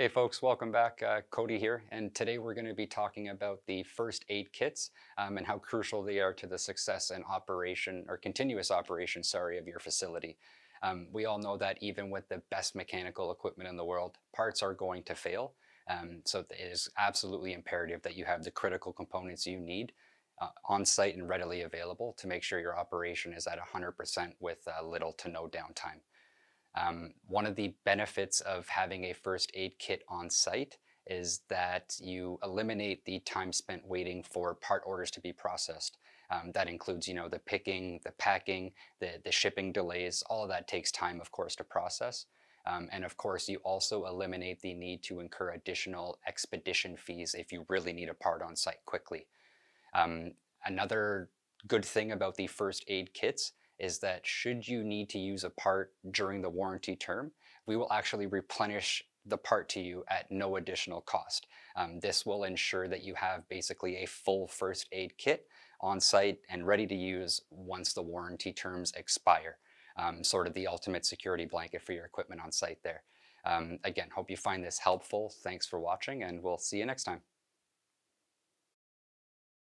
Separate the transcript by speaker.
Speaker 1: Hey folks, welcome back. Cody here, and today we're going to be talking about the first aid kits and how crucial they are to the success and operation or continuous operation, sorry, of your facility. We all know that even with the best mechanical equipment in the world, parts are going to fail. So it is absolutely imperative that you have the critical components you need on site and readily available to make sure your operation is at 100% with little to no downtime. One of the benefits of having a first aid kit on site is that you eliminate the time spent waiting for part orders to be processed. That includes, the picking, the packing, the shipping delays. All of that takes time, of course, to process. And of course, you also eliminate the need to incur additional expedition fees if you really need a part on site quickly. Um, Another good thing about the first aid kits is that should you need to use a part during the warranty term, we will actually replenish the part to you at no additional cost. This will ensure that you have basically a full first aid kit on site and ready to use once the warranty terms expire. Sort of the ultimate security blanket for your equipment on site there. Again, hope you find this helpful. Thanks for watching, and we'll see you next time.